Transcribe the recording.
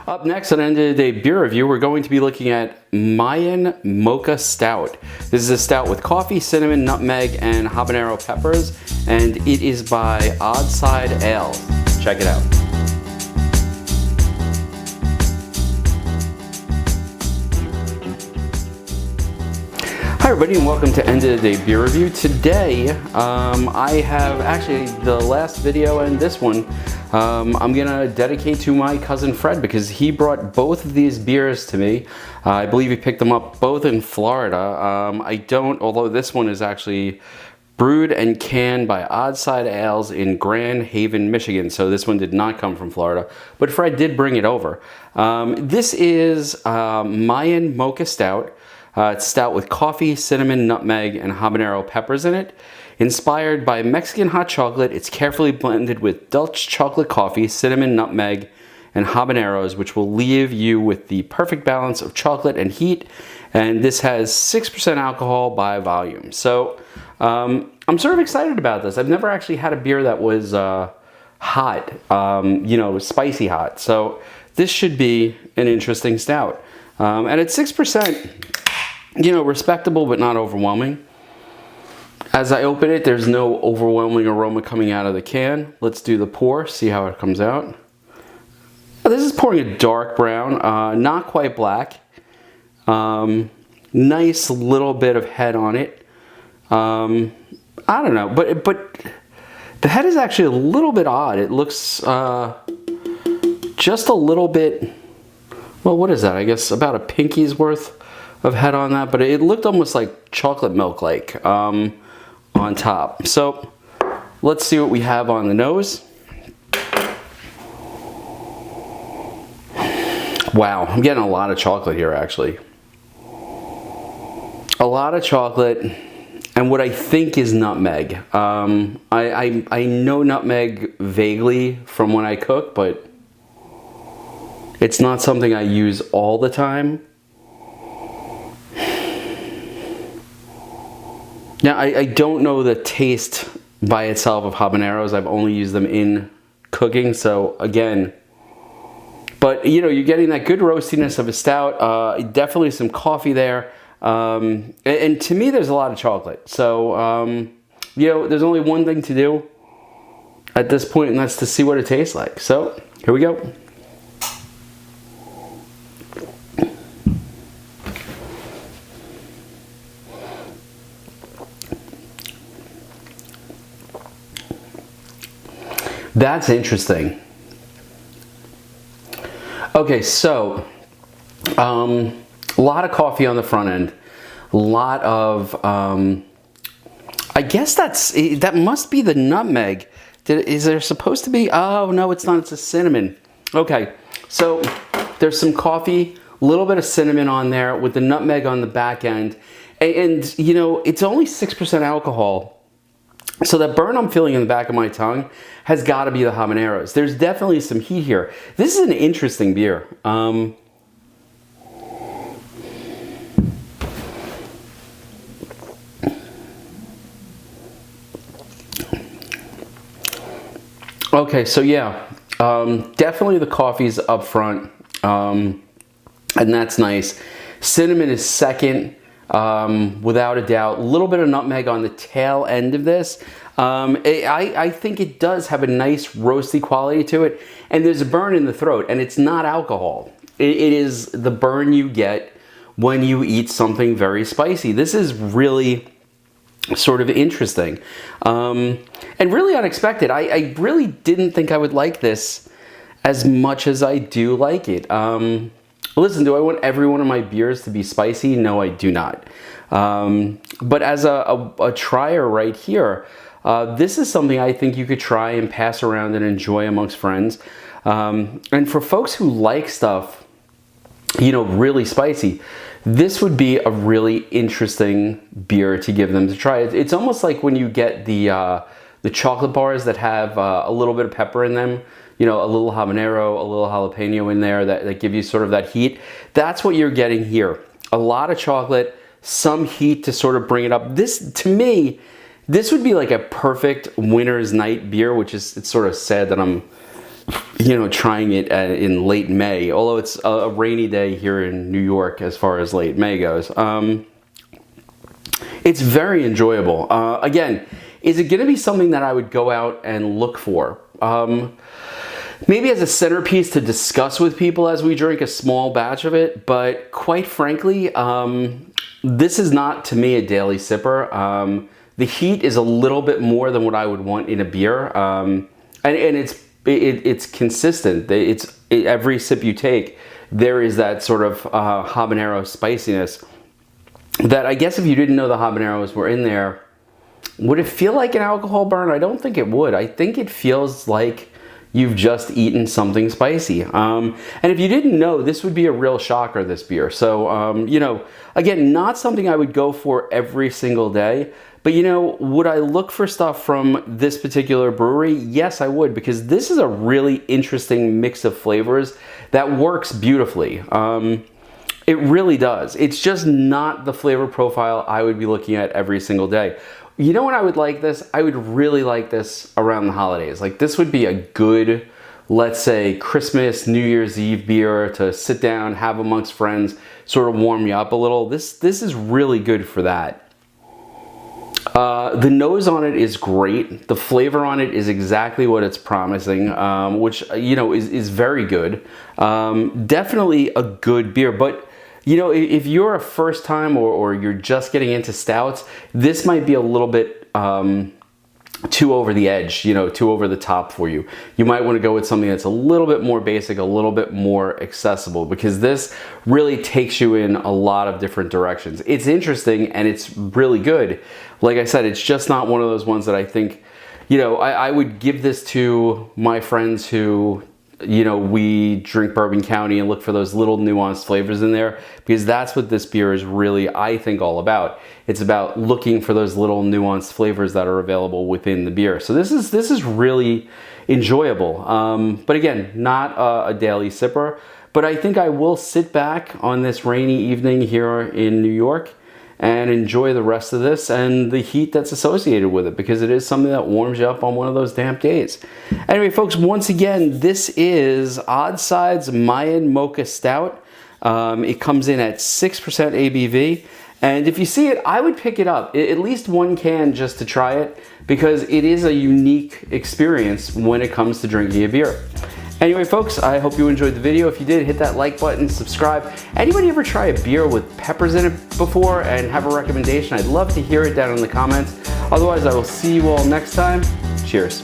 Up next on End of the Day Beer Review, we're going to be looking at Mayan Mocha Stout. This is a stout with coffee, cinnamon, nutmeg, and habanero peppers, and it is by Odd Side Ale. Check it out. Hi everybody and welcome to End of the Day Beer Review. Today I have actually the last video and this one I'm gonna dedicate to my cousin Fred because he brought both of these beers to me. I believe he picked them up both in Florida. Although this one is actually brewed and canned by Odd Side Ales in Grand Haven, Michigan. So this one did not come from Florida, but Fred did bring it over. This is Mayan Mocha Stout. It's stout with coffee, cinnamon, nutmeg, and habanero peppers in it. Inspired by Mexican hot chocolate, it's carefully blended with Dutch chocolate coffee, cinnamon, nutmeg, and habaneros, which will leave you with the perfect balance of chocolate and heat. And this has 6% alcohol by volume. So I'm sort of excited about this. I've never actually had a beer that was hot, spicy hot. So this should be an interesting stout. And at 6%, respectable but not overwhelming. As I open it, there's no overwhelming aroma coming out of the can. Let's do the pour, see how it comes out. This is pouring a dark brown, not quite black. Nice little bit of head on it. I don't know, but the head is actually a little bit odd. It looks just a little bit, well, what is that? I guess about a pinky's worth of head on that, but it looked almost like chocolate milk like on top. So let's see what we have on the nose. Wow, I'm getting a lot of chocolate here actually. A lot of chocolate and what I think is nutmeg. I know nutmeg vaguely from when I cook, but it's not something I use all the time. Now, I don't know the taste by itself of habaneros. I've only used them in cooking, so again, but you're getting that good roastiness of a stout, definitely some coffee there, and to me there's a lot of chocolate. So, there's only one thing to do at this point, and that's to see what it tastes like. So, here we go. That's interesting. Okay, so a lot of coffee on the front end, a lot of I guess that must be the nutmeg. Is there supposed to be? Oh no, it's not. It's a cinnamon. Okay, so there's some coffee, a little bit of cinnamon on there with the nutmeg on the back end, and it's only 6% alcohol. So that burn I'm feeling in the back of my tongue has got to be the habaneros. There's definitely some heat here. This is an interesting beer. Okay, so yeah, definitely the coffee's up front, and that's nice. Cinnamon is second. Without a doubt. A little bit of nutmeg on the tail end of this. I think it does have a nice roasty quality to it, and there's a burn in the throat, and it's not alcohol. It is the burn you get when you eat something very spicy. This is really sort of interesting, and really unexpected. I really didn't think I would like this as much as I do like it. Listen, do I want every one of my beers to be spicy? No, I do not. But as a trier right here, this is something I think you could try and pass around and enjoy amongst friends. And for folks who like stuff, really spicy, this would be a really interesting beer to give them to try. It's almost like when you get the chocolate bars that have a little bit of pepper in them. A little habanero, a little jalapeno in there that give you sort of that heat. That's what you're getting here. A lot of chocolate, some heat to sort of bring it up. This, to me, this would be like a perfect winter's night beer, which is, it's sort of sad that I'm trying it in late May, although it's a rainy day here in New York as far as late May goes. It's very enjoyable. Again, is it going to be something that I would go out and look for? Maybe as a centerpiece to discuss with people as we drink a small batch of it, but quite frankly, this is not, to me, a daily sipper. The heat is a little bit more than what I would want in a beer, and it's consistent. Every sip you take, there is that sort of habanero spiciness that I guess if you didn't know the habaneros were in there, would it feel like an alcohol burn? I don't think it would. I think it feels like you've just eaten something spicy. And if you didn't know, this would be a real shocker, this beer. So, again, not something I would go for every single day. But, would I look for stuff from this particular brewery? Yes, I would, because this is a really interesting mix of flavors that works beautifully. It really does. It's just not the flavor profile I would be looking at every single day. You know when I would like this? I would really like this around the holidays. Like, this would be a good, let's say, Christmas, New Year's Eve beer to sit down, have amongst friends, sort of warm you up a little. This is really good for that. The nose on it is great. The flavor on it is exactly what it's promising, which, is very good. Definitely a good beer, but if you're a first time or you're just getting into stouts, this might be a little bit too over the edge, too over the top for you. You might want to go with something that's a little bit more basic, a little bit more accessible, because this really takes you in a lot of different directions. It's interesting and it's really good. Like I said, it's just not one of those ones that I think, I would give this to my friends who, we drink Bourbon County and look for those little nuanced flavors in there, because that's what this beer is really, I think, all about. It's about looking for those little nuanced flavors that are available within the beer. So this is really enjoyable. But again, not a daily sipper, but I think I will sit back on this rainy evening here in New York and enjoy the rest of this and the heat that's associated with it, because it is something that warms you up on one of those damp days. Anyway, folks, once again, this is Odd Sides Mayan Mocha Stout. It comes in at 6% ABV. And if you see it, I would pick it up, at least one can, just to try it, because it is a unique experience when it comes to drinking a beer. Anyway, folks, I hope you enjoyed the video. If you did, hit that like button, subscribe. Anybody ever try a beer with peppers in it before and have a recommendation? I'd love to hear it down in the comments. Otherwise, I will see you all next time. Cheers.